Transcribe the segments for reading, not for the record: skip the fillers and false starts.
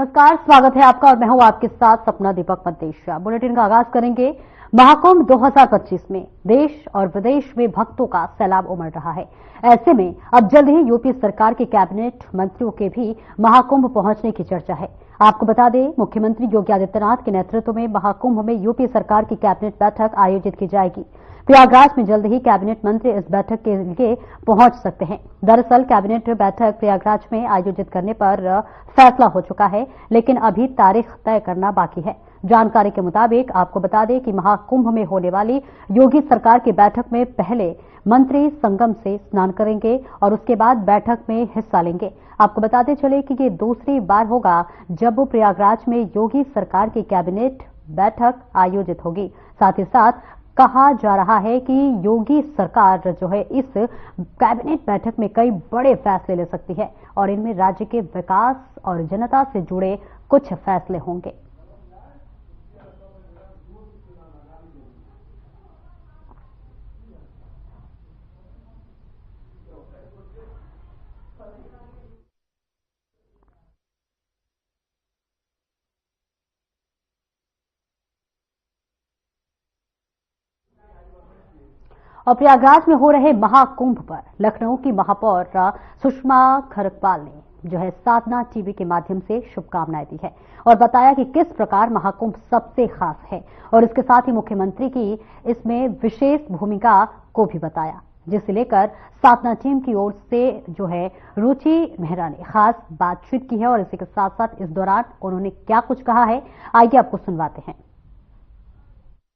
नमस्कार, स्वागत है आपका और मैं हूं आपके साथ सपना दीपक मतेशिया। बुलेटिन का आगाज करेंगे। महाकुंभ 2025 में देश और विदेश में भक्तों का सैलाब उमड़ रहा है। ऐसे में अब जल्द ही यूपी सरकार के कैबिनेट मंत्रियों के भी महाकुंभ पहुंचने की चर्चा है। आपको बता दें, मुख्यमंत्री योगी आदित्यनाथ के नेतृत्व में महाकुंभ में यूपी सरकार की कैबिनेट बैठक आयोजित की जाएगी। प्रयागराज में जल्द ही कैबिनेट मंत्री इस बैठक के लिए पहुंच सकते हैं। दरअसल कैबिनेट बैठक प्रयागराज में आयोजित करने पर फैसला हो चुका है, लेकिन अभी तारीख तय करना बाकी है। जानकारी के मुताबिक आपको बता दें कि महाकुंभ में होने वाली योगी सरकार की बैठक में पहले मंत्री संगम से स्नान करेंगे और उसके बाद बैठक में हिस्सा लेंगे। आपको बताते चले कि ये दूसरी बार होगा जब प्रयागराज में योगी सरकार की कैबिनेट बैठक आयोजित होगी। साथ ही साथ कहा जा रहा है कि योगी सरकार जो है इस कैबिनेट बैठक में कई बड़े फैसले ले सकती है और इनमें राज्य के विकास और जनता से जुड़े कुछ फैसले होंगे। और प्रयागराज में हो रहे महाकुंभ पर लखनऊ की महापौर सुषमा खरकपाल ने जो है साधना टीवी के माध्यम से शुभकामनाएं दी है और बताया कि किस प्रकार महाकुंभ सबसे खास है और इसके साथ ही मुख्यमंत्री की इसमें विशेष भूमिका को भी बताया, जिसे लेकर साधना टीम की ओर से जो है रुचि मेहरा ने खास बातचीत की है और इसी के साथ साथ इस दौरान उन्होंने क्या कुछ कहा है, आइए आपको सुनवाते हैं।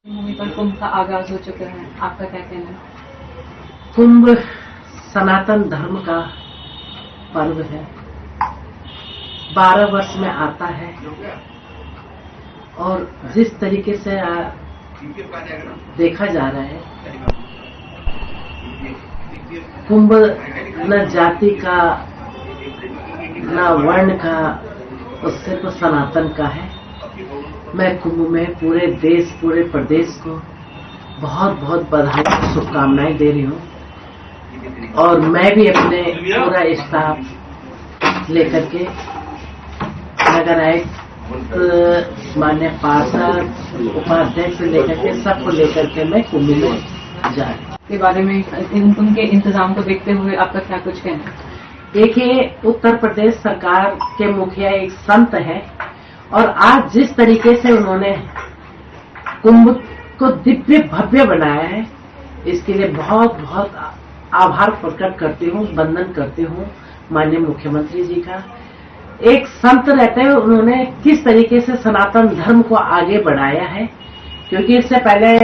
भूमि पर कुंभ का आगाज हो चुका है, आपका क्या कहना है? कुंभ सनातन धर्म का पर्व है, 12 वर्ष में आता है और जिस तरीके से देखा जा रहा है, कुंभ न जाति का न वर्ण का, उससे तो सनातन का है। मैं कुंभ में पूरे देश पूरे प्रदेश को बहुत बहुत बधाई और शुभकामनाएं दे रही हूँ और मैं भी अपने पूरा स्टाफ लेकर के नगर आयुक्त माननीय पार्षद उपाध्यक्ष से लेकर के सबको लेकर के मैं कुंभ में जा रही हूँ। के बारे में उनके इंतजाम को देखते हुए आपका क्या कुछ कहना है? देखिए, उत्तर प्रदेश सरकार के मुखिया एक संत है और आज जिस तरीके से उन्होंने कुंभ को दिव्य भव्य बनाया है, इसके लिए बहुत बहुत आभार प्रकट करती हूँ, वंदन करती हूँ माननीय मुख्यमंत्री जी का। एक संत रहते हुए उन्होंने किस तरीके से सनातन धर्म को आगे बढ़ाया है, क्योंकि इससे पहले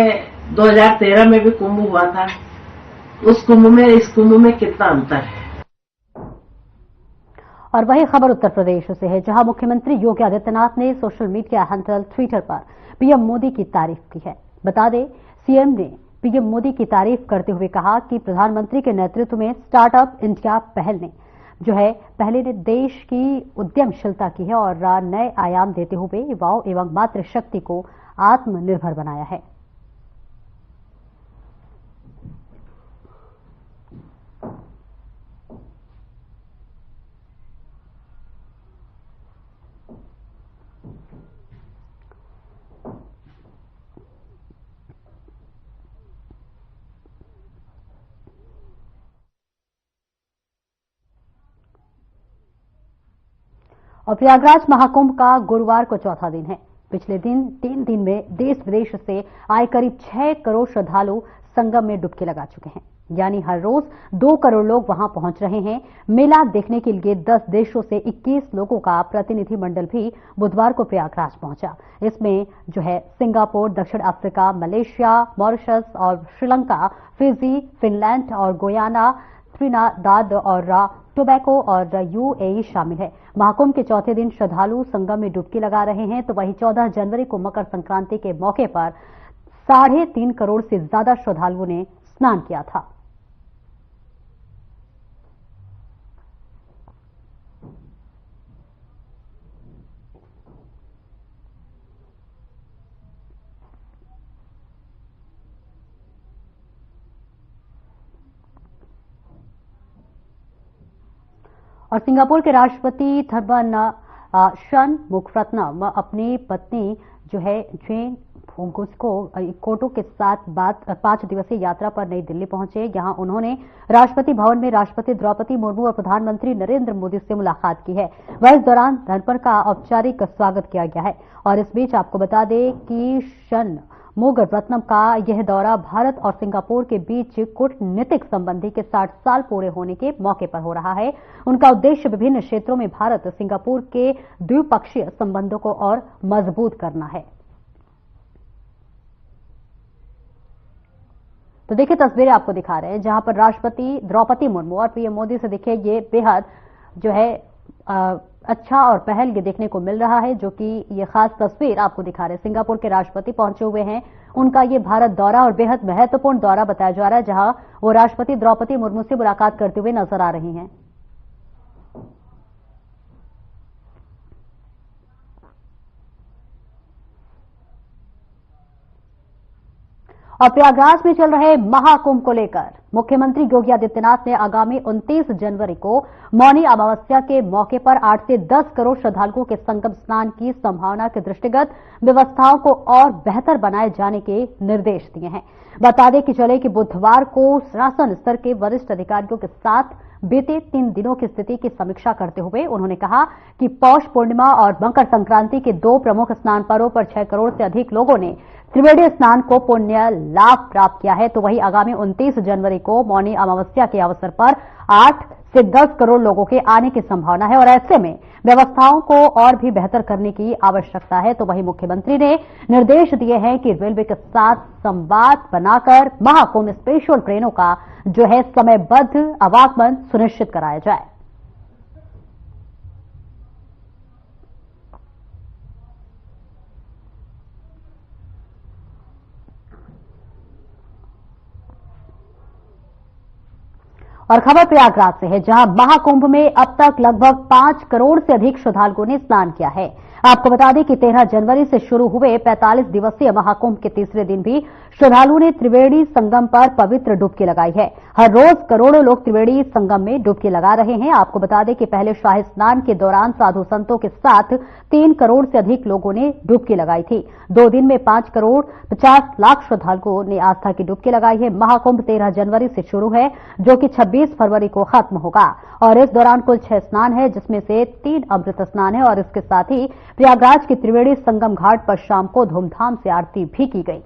2013 में भी कुंभ हुआ था। उस कुंभ में इस कुंभ में कितना अंतर है। और वही खबर उत्तर प्रदेश से है, जहां मुख्यमंत्री योगी आदित्यनाथ ने सोशल मीडिया हैंडल ट्विटर पर पीएम मोदी की तारीफ की है। बता दें, सीएम ने पीएम मोदी की तारीफ करते हुए कहा कि प्रधानमंत्री के नेतृत्व में स्टार्टअप इंडिया पहल ने जो है पहले ने देश की उद्यमशीलता की है और नए आयाम देते हुए युवाओं एवं मातृशक्ति को आत्मनिर्भर बनाया है। और प्रयागराज महाकुंभ का गुरुवार को चौथा दिन है। पिछले दिन 3 दिन में देश विदेश से आए करीब 6 करोड़ श्रद्धालु संगम में डुबकी लगा चुके हैं, यानी हर रोज 2 करोड़ लोग वहां पहुंच रहे हैं। मेला देखने के लिए 10 देशों से 21 लोगों का प्रतिनिधिमंडल भी बुधवार को प्रयागराज पहुंचा। इसमें जो है सिंगापुर, दक्षिण अफ्रीका, मलेशिया, मॉरिशस और श्रीलंका, फिजी, फिनलैंड और गोयाना, त्रिनिदाद और टोबैको और यूएई शामिल है। महाकुंभ के चौथे दिन श्रद्धालु संगम में डुबकी लगा रहे हैं, तो वहीं 14 जनवरी को मकर संक्रांति के मौके पर 3.5 करोड़ से ज्यादा श्रद्धालुओं ने स्नान किया था। और सिंगापुर के राष्ट्रपति थर्मन शन मुखरत्नम अपनी पत्नी जो है जेन को कोटो के साथ 5 दिवसीय यात्रा पर नई दिल्ली पहुंचे। यहां उन्होंने राष्ट्रपति भवन में राष्ट्रपति द्रौपदी मुर्मू और प्रधानमंत्री नरेंद्र मोदी से मुलाकात की है। वह इस दौरान धनपर का औपचारिक स्वागत किया गया है। और इस बीच आपको बता दें कि शन मुखरत्नम का यह दौरा भारत और सिंगापुर के बीच कूटनीतिक संबंधी के 60 साल पूरे होने के मौके पर हो रहा है। उनका उद्देश्य विभिन्न क्षेत्रों में भारत सिंगापुर के द्विपक्षीय संबंधों को और मजबूत करना है। तो देखिए तस्वीरें आपको दिखा रहे हैं जहां पर राष्ट्रपति द्रौपदी मुर्मू और पीएम मोदी से देखिए ये बेहद जो है अच्छा और पहल ये देखने को मिल रहा है, जो कि ये खास तस्वीर आपको दिखा रहे हैं। सिंगापुर के राष्ट्रपति पहुंचे हुए हैं, उनका ये भारत दौरा और बेहद महत्वपूर्ण दौरा बताया जा रहा है, जहां वो राष्ट्रपति द्रौपदी मुर्मू से मुलाकात करते हुए नजर आ रही हैं। और प्रयागराज में चल रहे महाकुंभ को लेकर मुख्यमंत्री योगी आदित्यनाथ ने आगामी 29 जनवरी को मौनी अमावस्या के मौके पर 8 से 10 करोड़ श्रद्धालुओं के संगम स्नान की संभावना के दृष्टिगत व्यवस्थाओं को और बेहतर बनाए जाने के निर्देश दिए हैं। बता दें कि चले कि बुधवार को शासन स्तर के वरिष्ठ अधिकारियों के साथ बीते 3 दिनों की स्थिति की समीक्षा करते हुए उन्होंने कहा कि पौष पूर्णिमा और मकर संक्रांति के 2 प्रमुख स्नान पर्वों पर 6 करोड़ से अधिक लोगों ने त्रिवेणी स्नान को पुण्य लाभ प्राप्त किया है। तो वहीं आगामी 29 जनवरी को मौनी अमावस्या के अवसर पर 8 से 10 करोड़ लोगों के आने की संभावना है और ऐसे में व्यवस्थाओं को और भी बेहतर करने की आवश्यकता है। तो वहीं मुख्यमंत्री ने निर्देश दिए हैं कि रेलवे के साथ संवाद बनाकर महाकुंभ स्पेशल ट्रेनों का जो है समयबद्ध आवागमन सुनिश्चित कराया जाए। और खबर प्रयागराज से है, जहां महाकुंभ में अब तक लगभग 5 करोड़ से अधिक श्रद्धालुओं ने स्नान किया है। आपको बता दें कि 13 जनवरी से शुरू हुए 45 दिवसीय महाकुंभ के तीसरे दिन भी श्रद्धालुओं ने त्रिवेणी संगम पर पवित्र डुबकी लगाई है। हर रोज करोड़ों लोग त्रिवेणी संगम में डुबकी लगा रहे हैं। आपको बता दें कि पहले शाही स्नान के दौरान साधु संतों के साथ 3 करोड़ से अधिक लोगों ने डुबकी लगाई थी। 2 दिन में 5 करोड़ 50 लाख श्रद्धालुओं ने आस्था की डुबकी लगाई है। महाकुंभ 13 जनवरी से शुरू है, जो कि 26 फरवरी को खत्म होगा और इस दौरान कुल 6 स्नान है, जिसमें से 3 अमृत स्नान है और इसके साथ ही प्रयागराज के त्रिवेणी संगम घाट पर शाम को धूमधाम से आरती भी की गई।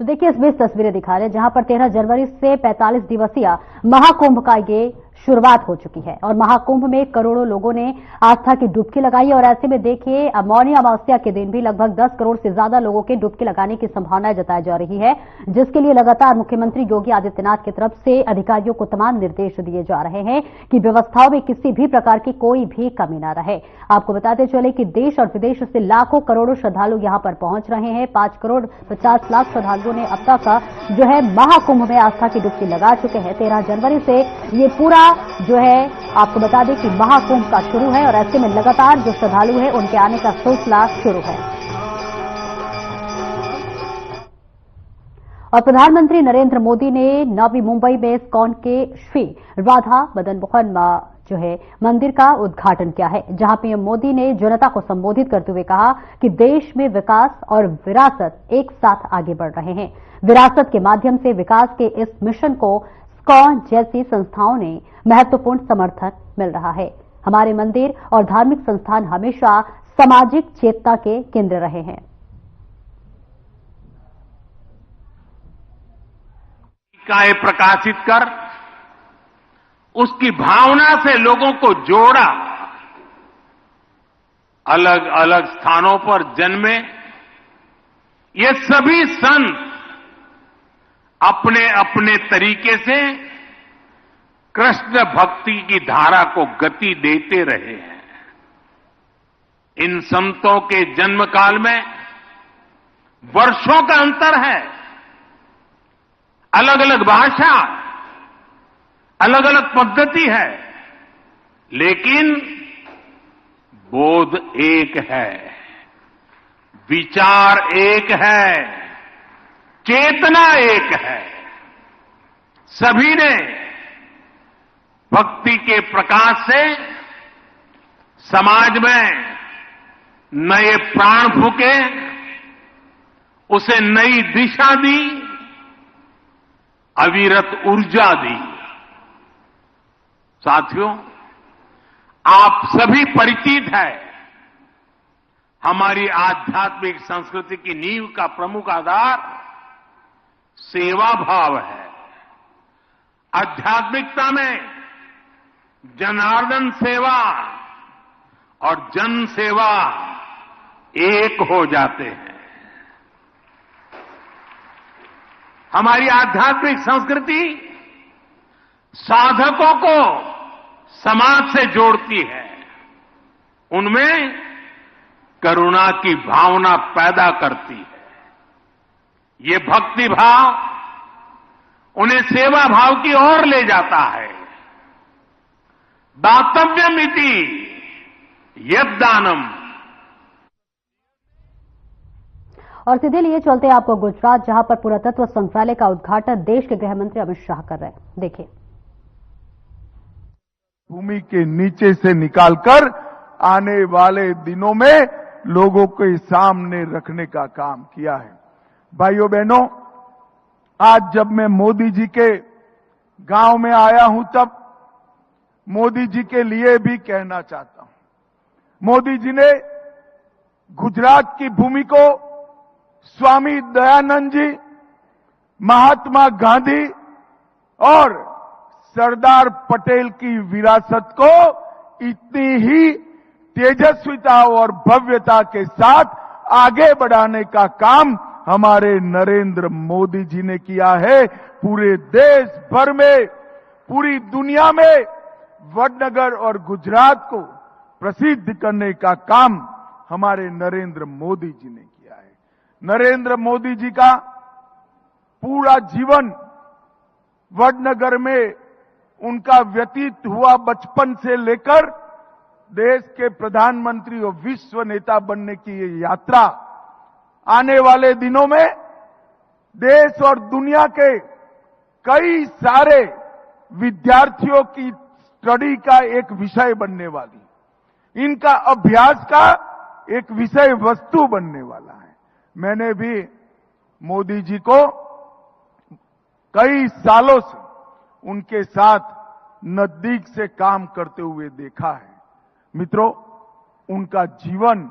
तो देखिए इस बीच तस्वीरें दिखा रहे हैं जहां पर 13 जनवरी से 45 दिवसीय महाकुंभ का ये शुरुआत हो चुकी है और महाकुंभ में करोड़ों लोगों ने आस्था की डुबकी लगाई और ऐसे में देखिए मौनी अमावस्या के दिन भी लगभग 10 करोड़ से ज्यादा लोगों के डुबकी लगाने की संभावना जताई जा रही है, जिसके लिए लगातार मुख्यमंत्री योगी आदित्यनाथ की तरफ से अधिकारियों को तमाम निर्देश दिए जा रहे हैं कि व्यवस्थाओं में किसी भी प्रकार की कोई भी कमी न रहे। आपको बताते चले कि देश और विदेश से लाखों करोड़ों श्रद्धालु यहां पर पहुंच रहे हैं। 5 करोड़ 50 लाख श्रद्धालुओं ने अब तक जो है महाकुंभ में आस्था की डुबकी लगा चुके हैं। 13 जनवरी से ये पूरा जो है आपको बता दें कि महाकुंभ का शुरू है और ऐसे में लगातार जो श्रद्धालु हैं उनके आने का सिलसिला शुरू है। और प्रधानमंत्री नरेंद्र मोदी ने नवी मुंबई में इस्कॉन के श्री राधा मदन मोहन जो है मंदिर का उद्घाटन किया है, जहां पीएम मोदी ने जनता को संबोधित करते हुए कहा कि देश में विकास और विरासत एक साथ आगे बढ़ रहे हैं। विरासत के माध्यम से विकास के इस मिशन को इस्कॉन जैसी संस्थाओं ने महत्वपूर्ण समर्थन मिल रहा है। हमारे मंदिर और धार्मिक संस्थान हमेशा सामाजिक चेतना के केंद्र रहे हैं। काय प्रकाशित कर उसकी भावना से लोगों को जोड़ा, अलग अलग स्थानों पर जन्मे ये सभी संत अपने अपने तरीके से कृष्ण भक्ति की धारा को गति देते रहे हैं। इन संतों के जन्म काल में वर्षों का अंतर है, अलग अलग भाषा, अलग अलग पद्धति है, लेकिन बोध एक है, विचार एक है, चेतना एक है। सभी ने भक्ति के प्रकाश से समाज में नए प्राण फूके, उसे नई दिशा दी, अविरत ऊर्जा दी। साथियों, आप सभी परिचित है, हमारी आध्यात्मिक संस्कृति की नींव का प्रमुख आधार सेवा भाव है। आध्यात्मिकता में जनार्दन सेवा और जन सेवा एक हो जाते हैं। हमारी आध्यात्मिक संस्कृति साधकों को समाज से जोड़ती है, उनमें करुणा की भावना पैदा करती है। ये भक्ति भाव उन्हें सेवा भाव की ओर ले जाता है। दातव्यमिति यद्दानम। और सीधे लिए चलते हैं आपको गुजरात, जहां पर पुरातत्व संग्रहालय का उद्घाटन देश के गृह मंत्री अमित शाह कर रहे हैं। देखिए, भूमि के नीचे से निकालकर आने वाले दिनों में लोगों के सामने रखने का काम किया है। भाइयों बहनों, आज जब मैं मोदी जी के गांव में आया हूं, तब मोदी जी के लिए भी कहना चाहता हूं। मोदी जी ने गुजरात की भूमि को स्वामी दयानंद जी, महात्मा गांधी और सरदार पटेल की विरासत को इतनी ही तेजस्विता और भव्यता के साथ आगे बढ़ाने का काम हमारे नरेंद्र मोदी जी ने किया है। पूरे देश भर में, पूरी दुनिया में वडनगर और गुजरात को प्रसिद्ध करने का काम हमारे नरेंद्र मोदी जी ने किया है। नरेंद्र मोदी जी का पूरा जीवन वडनगर में उनका व्यतीत हुआ, बचपन से लेकर देश के प्रधानमंत्री और विश्व नेता बनने की ये यात्रा आने वाले दिनों में देश और दुनिया के कई सारे विद्यार्थियों की स्टडी का एक विषय बनने वाली, इनका अभ्यास का एक विषय वस्तु बनने वाला है। मैंने भी मोदी जी को कई सालों से उनके साथ नजदीक से काम करते हुए देखा है। मित्रों, उनका जीवन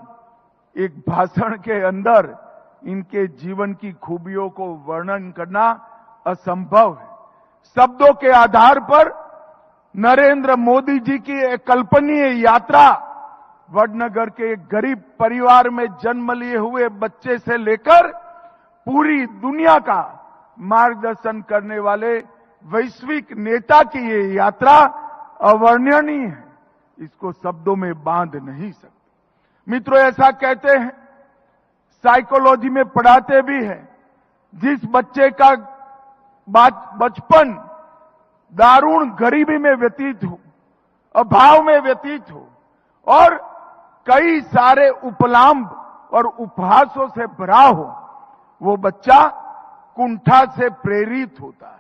एक भाषण के अंदर इनके जीवन की खूबियों को वर्णन करना असंभव है। शब्दों के आधार पर नरेंद्र मोदी जी की एक कल्पनीय यात्रा वडनगर के एक गरीब परिवार में जन्म लिए हुए बच्चे से लेकर पूरी दुनिया का मार्गदर्शन करने वाले वैश्विक नेता की ये यात्रा अवर्णनीय है, इसको शब्दों में बांध नहीं सकते। मित्रों, ऐसा कहते हैं, साइकोलॉजी में पढ़ाते भी हैं, जिस बच्चे का बचपन दारुण गरीबी में व्यतीत हो, अभाव में व्यतीत हो और कई सारे उपलांभ और उपहासों से भरा हो, वो बच्चा कुंठा से प्रेरित होता है।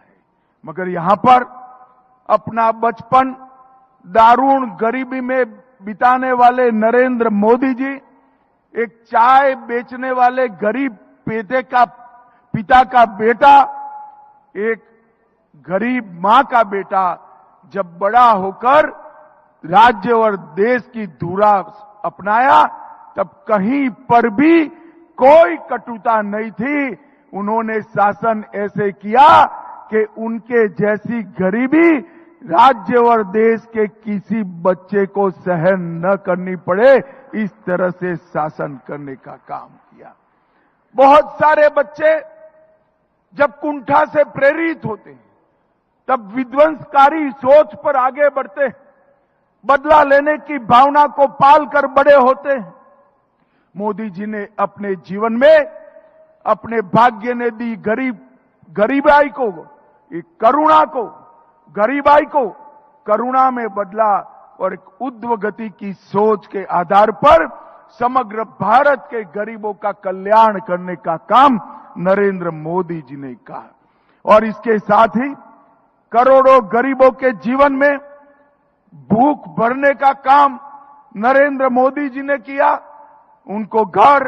मगर यहां पर अपना बचपन दारुण गरीबी में बिताने वाले नरेंद्र मोदी जी एक चाय बेचने वाले गरीब पिता का बेटा, एक गरीब मां का बेटा जब बड़ा होकर राज्य और देश की धुरा अपनाया, तब कहीं पर भी कोई कटुता नहीं थी। उन्होंने शासन ऐसे किया कि उनके जैसी गरीबी राज्य और देश के किसी बच्चे को सहन न करनी पड़े, इस तरह से शासन करने का काम किया। बहुत सारे बच्चे जब कुंठा से प्रेरित होते हैं, तब विध्वंसकारी सोच पर आगे बढ़ते हैं, बदला लेने की भावना को पालकर बड़े होते हैं। मोदी जी ने अपने जीवन में अपने भाग्य ने दी गरीबाई को, एक करुणा को, गरीबाई को करुणा में बदला और एक ऊर्ध्व गति की सोच के आधार पर समग्र भारत के गरीबों का कल्याण करने का काम नरेंद्र मोदी जी ने कहा। और इसके साथ ही करोड़ों गरीबों के जीवन में भूख भरने का काम नरेंद्र मोदी जी ने किया। उनको घर,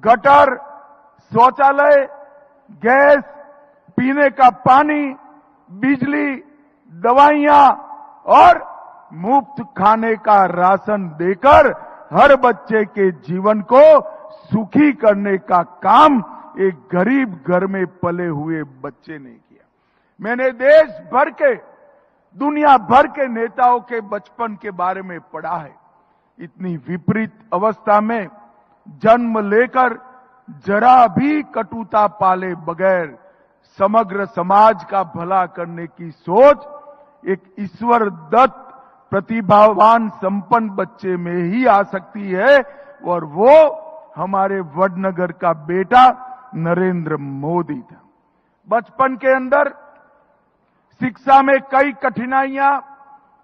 गटर, शौचालय, गैस, पीने का पानी, बिजली, दवाइयां और मुफ्त खाने का राशन देकर हर बच्चे के जीवन को सुखी करने का काम एक गरीब घर में पले हुए बच्चे ने किया। मैंने देश भर के, दुनिया भर के नेताओं के बचपन के बारे में पढ़ा है। इतनी विपरीत अवस्था में जन्म लेकर जरा भी कटुता पाले बगैर समग्र समाज का भला करने की सोच एक ईश्वर दत्त प्रतिभावान संपन्न बच्चे में ही आ सकती है, और वो हमारे वडनगर का बेटा नरेंद्र मोदी था। बचपन के अंदर शिक्षा में कई कठिनाइयां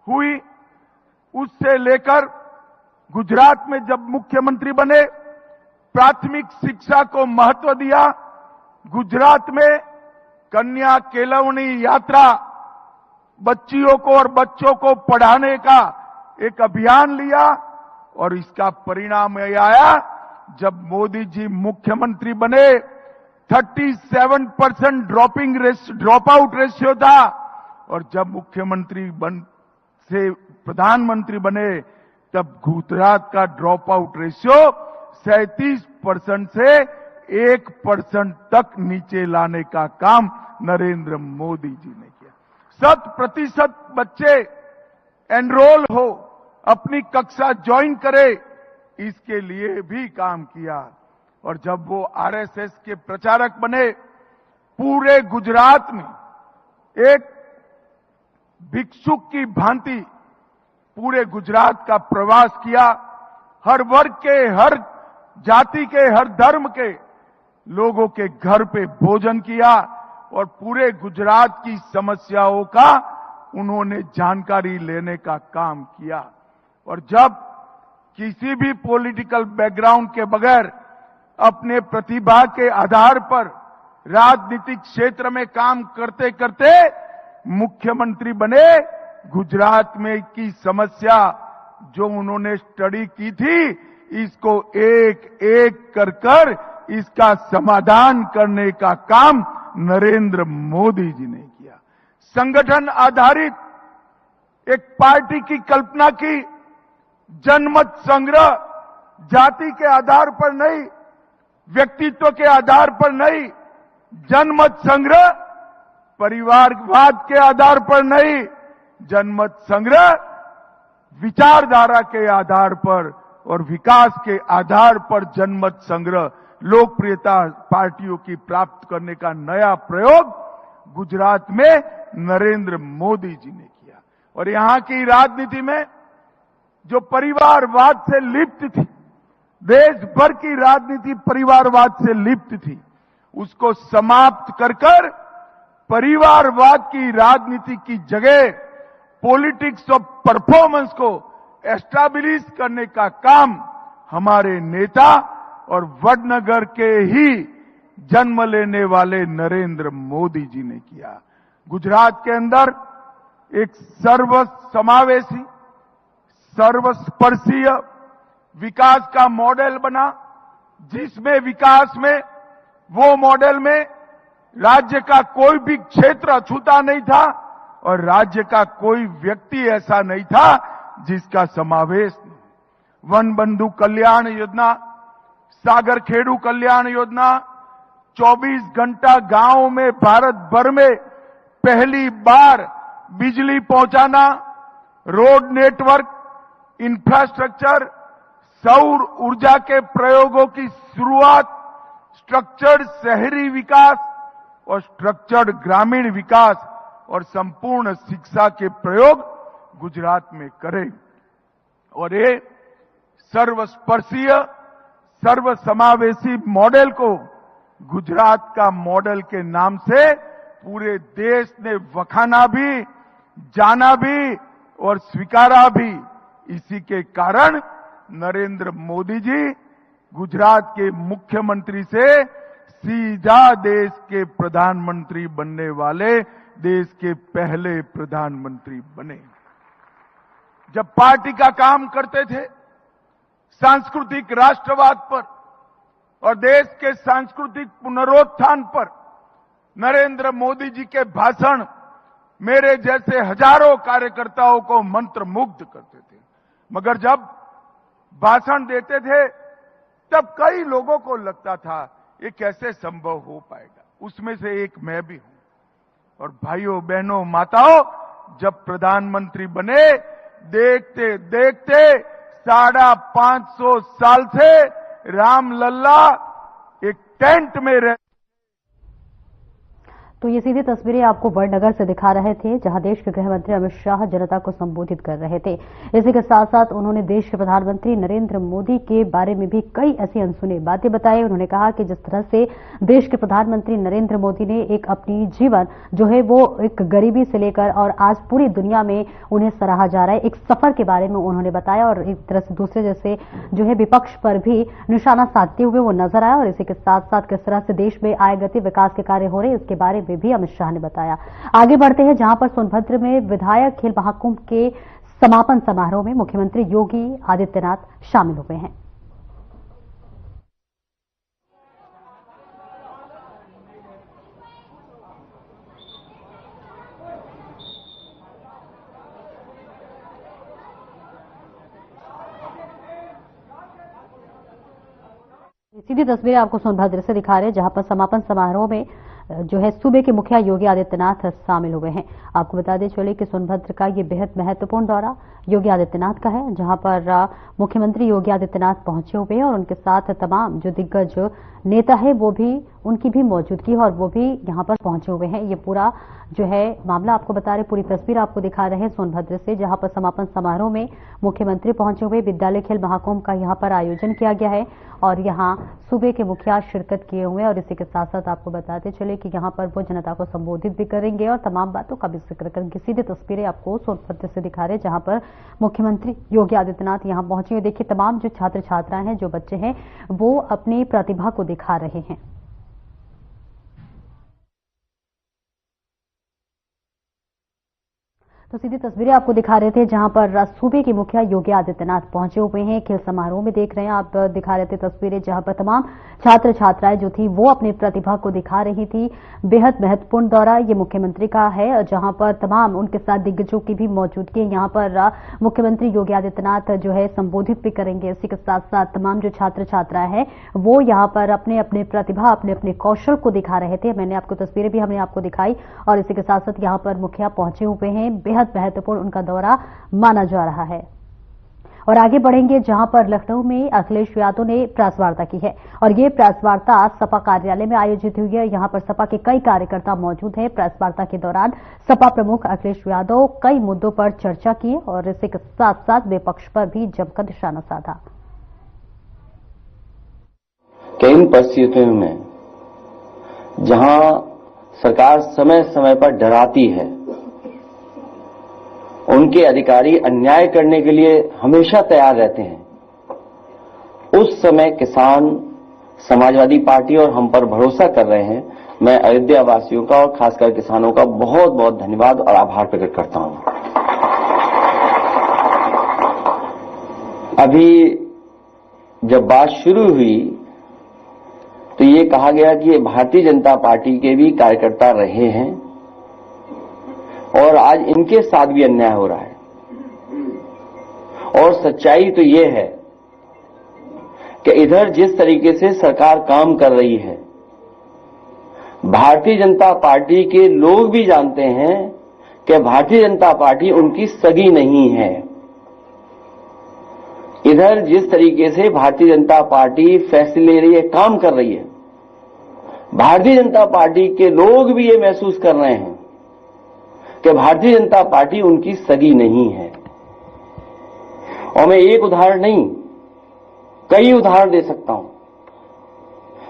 हुई। उससे लेकर गुजरात में जब मुख्यमंत्री बने, प्राथमिक शिक्षा को महत्व दिया। गुजरात में कन्या केलवनी यात्रा, बच्चियों को और बच्चों को पढ़ाने का एक अभियान लिया, और इसका परिणाम यह आया जब मोदी जी मुख्यमंत्री बने 37% ड्रॉप आउट रेशियो था, और जब मुख्यमंत्री से प्रधानमंत्री बने तब गुजरात का ड्रॉप आउट रेशियो 37% से 1% तक नीचे लाने का काम नरेंद्र मोदी जी ने किया। 100% बच्चे एनरोल हो, अपनी कक्षा ज्वाइन करे, इसके लिए भी काम किया। और जब वो आरएसएस के प्रचारक बने, पूरे गुजरात में एक भिक्षुक की भांति पूरे गुजरात का प्रवास किया। हर वर्ग के, हर जाति के, हर धर्म के लोगों के घर पे भोजन किया, और पूरे गुजरात की समस्याओं का उन्होंने जानकारी लेने का काम किया। और जब किसी भी पॉलिटिकल बैकग्राउंड के बगैर अपने प्रतिभा के आधार पर राजनीतिक क्षेत्र में काम करते करते मुख्यमंत्री बने, गुजरात में की समस्या जो उन्होंने स्टडी की थी, इसको एक एक कर इसका समाधान करने का काम नरेंद्र मोदी जी ने किया। संगठन आधारित एक पार्टी की कल्पना की, जनमत संग्रह, जाति के आधार पर नहीं, व्यक्तित्व के आधार पर नहीं, जनमत संग्रह परिवारवाद के आधार पर नहीं, जनमत संग्रह विचारधारा के आधार पर और विकास के आधार पर जनमत संग्रह, लोकप्रियता पार्टियों की प्राप्त करने का नया प्रयोग गुजरात में नरेंद्र मोदी जी ने किया। और यहां की राजनीति में जो परिवारवाद से लिप्त थी, देश भर की राजनीति परिवारवाद से लिप्त थी, उसको समाप्त कर परिवारवाद की राजनीति की जगह पॉलिटिक्स ऑफ परफॉर्मेंस को एस्टैब्लिश करने का काम हमारे नेता और वडनगर के ही जन्म लेने वाले नरेंद्र मोदी जी ने किया। गुजरात के अंदर एक सर्वसमावेशी, सर्वस्पर्शीय विकास का मॉडल बना, जिसमें विकास में, वो मॉडल में राज्य का कोई भी क्षेत्र अछूता नहीं था और राज्य का कोई व्यक्ति ऐसा नहीं था जिसका समावेश नहीं। वन बंधु कल्याण योजना, सागर खेड़ू कल्याण योजना, 24 घंटा गांव में भारत भर में पहली बार बिजली पहुंचाना, रोड नेटवर्क, इंफ्रास्ट्रक्चर, सौर ऊर्जा के प्रयोगों की शुरुआत, स्ट्रक्चर्ड शहरी विकास और स्ट्रक्चर्ड ग्रामीण विकास और संपूर्ण शिक्षा के प्रयोग गुजरात में करें। और ये सर्वस्पर्शीय, सर्वसमावेशी मॉडल को गुजरात का मॉडल के नाम से पूरे देश ने वखाना भी जाना भी और स्वीकारा भी। इसी के कारण नरेंद्र मोदी जी गुजरात के मुख्यमंत्री से सीधा देश के प्रधानमंत्री बनने वाले देश के पहले प्रधानमंत्री बने। जब पार्टी का काम करते थे सांस्कृतिक राष्ट्रवाद पर और देश के सांस्कृतिक पुनरुत्थान पर नरेंद्र मोदी जी के भाषण मेरे जैसे हजारों कार्यकर्ताओं को मंत्रमुग्ध करते थे। मगर जब भाषण देते थे तब कई लोगों को लगता था ये कैसे संभव हो पाएगा। उसमें से एक मैं भी हूं। और भाइयों बहनों माताओं, जब प्रधानमंत्री बने देखते देखते 550 साल से रामलल्ला एक टेंट में रह। तो ये सीधी तस्वीरें आपको वडनगर से दिखा रहे थे, जहां देश के गृह मंत्री अमित शाह जनता को संबोधित कर रहे थे। इसी के साथ साथ उन्होंने देश के प्रधानमंत्री नरेंद्र मोदी के बारे में भी कई ऐसी अनसुनी बातें बताई। उन्होंने कहा कि जिस तरह से देश के प्रधानमंत्री नरेंद्र मोदी ने एक अपनी जीवन जो है वो एक गरीबी से लेकर और आज पूरी दुनिया में उन्हें सराहा जा रहा है, एक सफर के बारे में उन्होंने बताया और एक तरह से दूसरे जैसे जो है विपक्ष पर भी निशाना साधते हुए वो नजर आया। और इसी के साथ साथ किस तरह से देश में आय गति विकास के कार्य हो रहे हैं इसके बारे में भी अमित शाह ने बताया। आगे बढ़ते हैं, जहां पर सोनभद्र में विधायक खेल महाकुंभ के समापन समारोह में मुख्यमंत्री योगी आदित्यनाथ शामिल हुए हैं। सीधी तस्वीरें आपको सोनभद्र से दिखा रहे हैं, जहां पर समापन समारोह में जो है सूबे के मुखिया योगी आदित्यनाथ शामिल हुए हैं। आपको बता दें चले कि सोनभद्र का ये बेहद महत्वपूर्ण दौरा योगी आदित्यनाथ का है, जहां पर मुख्यमंत्री योगी आदित्यनाथ पहुंचे हुए हैं और उनके साथ तमाम जो दिग्गज नेता है वो भी उनकी भी मौजूदगी और वो भी यहां पर पहुंचे हुए हैं। ये पूरा जो है मामला आपको बता रहे, पूरी तस्वीर आपको दिखा रहे हैं सोनभद्र से, जहां पर समापन समारोह में मुख्यमंत्री पहुंचे हुए। विद्यालय खेल महाकुंभ का यहां पर आयोजन किया गया है और यहां सूबे के मुखिया शिरकत किए हुए हैं। और इसी के साथ साथ आपको बताते चले कि यहां पर वो जनता को संबोधित भी करेंगे और तमाम बातों का भी जिक्र करेंगे। सीधी तस्वीरें आपको सोनभद्र से दिखा रहे हैं, जहां पर मुख्यमंत्री योगी आदित्यनाथ यहां पहुंचे हुए। देखिए तमाम जो छात्र छात्राएं हैं, जो बच्चे हैं, वो अपनी प्रतिभा को दिखा रहे हैं। तो सीधी तस्वीरें आपको दिखा रहे थे, जहां पर सूबे के मुखिया योगी आदित्यनाथ पहुंचे हुए हैं। खेल समारोह में देख रहे हैं आप, दिखा रहे थे तस्वीरें, जहां पर तमाम छात्र छात्राएं जो थी वो अपनी प्रतिभा को दिखा रही थी। बेहद महत्वपूर्ण दौरा ये मुख्यमंत्री का है, जहां पर तमाम उनके साथ दिग्गजों की भी मौजूदगी है। यहां पर मुख्यमंत्री योगी आदित्यनाथ जो है संबोधित भी करेंगे। इसी के साथ साथ तमाम जो छात्र छात्राएं हैं वो यहां पर अपने अपने प्रतिभा, अपने अपने कौशल को दिखा रहे थे। मैंने आपको तस्वीरें भी हमने आपको दिखाई और इसी के साथ साथ यहां पर मुखिया पहुंचे हुए हैं। बेहद महत्वपूर्ण उनका दौरा माना जा रहा है। और आगे बढ़ेंगे, जहां पर लखनऊ में अखिलेश यादव ने प्रेस वार्ता की है और ये प्रेस वार्ता सपा कार्यालय में आयोजित हुई है। यहां पर सपा के कई कार्यकर्ता मौजूद हैं। प्रेस वार्ता के दौरान सपा प्रमुख अखिलेश यादव कई मुद्दों पर चर्चा की और इसके साथ साथ विपक्ष पर भी जमकर निशाना साधा। कई परिस्थितियों में जहां सरकार समय समय पर डराती है, उनके अधिकारी अन्याय करने के लिए हमेशा तैयार रहते हैं, उस समय किसान, समाजवादी पार्टी और हम पर भरोसा कर रहे हैं। मैं अयोध्या वासियों का और खासकर किसानों का बहुत बहुत धन्यवाद और आभार प्रकट करता हूं। अभी जब बात शुरू हुई तो ये कहा गया कि ये भारतीय जनता पार्टी के भी कार्यकर्ता रहे हैं और आज इनके साथ भी अन्याय हो रहा है। और सच्चाई तो ये है कि इधर जिस तरीके से सरकार काम कर रही है, भारतीय जनता पार्टी के लोग भी जानते हैं कि भारतीय जनता पार्टी उनकी सगी नहीं है। इधर जिस तरीके से भारतीय जनता पार्टी फैसले ले रही है, काम कर रही है, भारतीय जनता पार्टी के लोग भी ये महसूस कर रहे हैं कि भारतीय जनता पार्टी उनकी सगी नहीं है। और मैं एक उदाहरण नहीं, कई उदाहरण दे सकता हूं।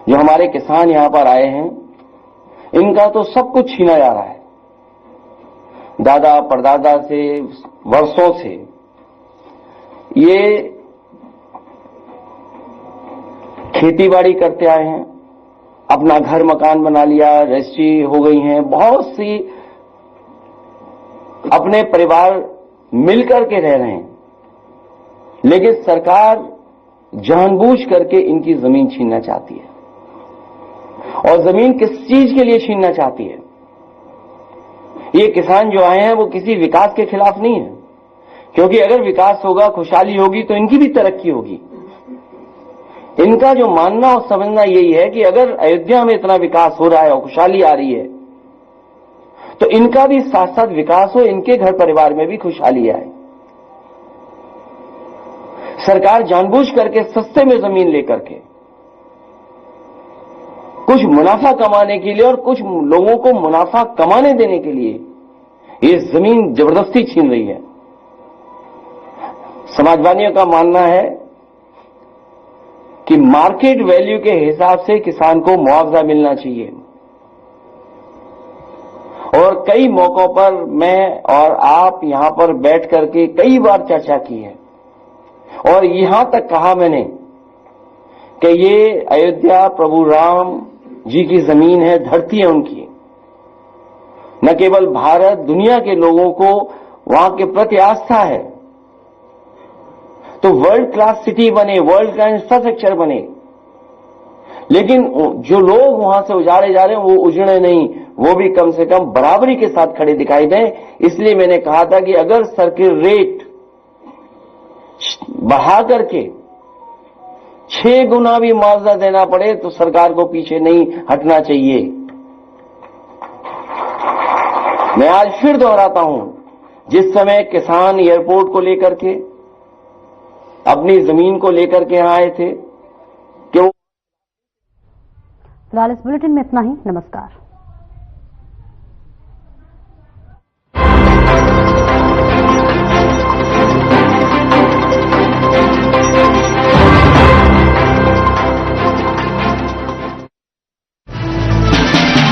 जो हमारे किसान यहां पर आए हैं, इनका तो सब कुछ छीना जा रहा है। दादा परदादा से वर्षों से ये खेतीबाड़ी करते आए हैं, अपना घर मकान बना लिया, रजिस्ट्री हो गई हैं, बहुत सी अपने परिवार मिलकर के रह रहे हैं, लेकिन सरकार जानबूझ करके इनकी जमीन छीनना चाहती है। और जमीन किस चीज के लिए छीनना चाहती है? ये किसान जो आए हैं वो किसी विकास के खिलाफ नहीं है, क्योंकि अगर विकास होगा, खुशहाली होगी तो इनकी भी तरक्की होगी। इनका जो मानना और समझना यही है कि अगर अयोध्या में इतना विकास हो रहा है और खुशहाली आ रही है तो इनका भी साथ साथ विकास हो, इनके घर परिवार में भी खुशहाली आए। सरकार जानबूझ करके सस्ते में जमीन लेकर के कुछ मुनाफा कमाने के लिए और कुछ लोगों को मुनाफा कमाने देने के लिए ये जमीन जबरदस्ती छीन रही है। समाजवादियों का मानना है कि मार्केट वैल्यू के हिसाब से किसान को मुआवजा मिलना चाहिए। और कई मौकों पर मैं और आप यहां पर बैठ करके कई बार चर्चा की है और यहां तक कहा मैंने कि ये अयोध्या प्रभु राम जी की जमीन है, धरती है उनकी। न केवल भारत, दुनिया के लोगों को वहां के प्रति आस्था है, तो वर्ल्ड क्लास सिटी बने, वर्ल्ड क्लास इंफ्रास्ट्रक्चर बने, लेकिन जो लोग वहां से उजाड़े जा रहे हैं वो उजड़े नहीं, वो भी कम से कम बराबरी के साथ खड़े दिखाई दें। इसलिए मैंने कहा था कि अगर सर्किल रेट बढ़ा करके 6 गुना भी मुआवजा देना पड़े तो सरकार को पीछे नहीं हटना चाहिए। मैं आज फिर दोहराता हूं, जिस समय किसान एयरपोर्ट को लेकर के, अपनी जमीन को लेकर के यहां आए थे कि फिलहाल इस बुलेटिन में इतना ही। नमस्कार।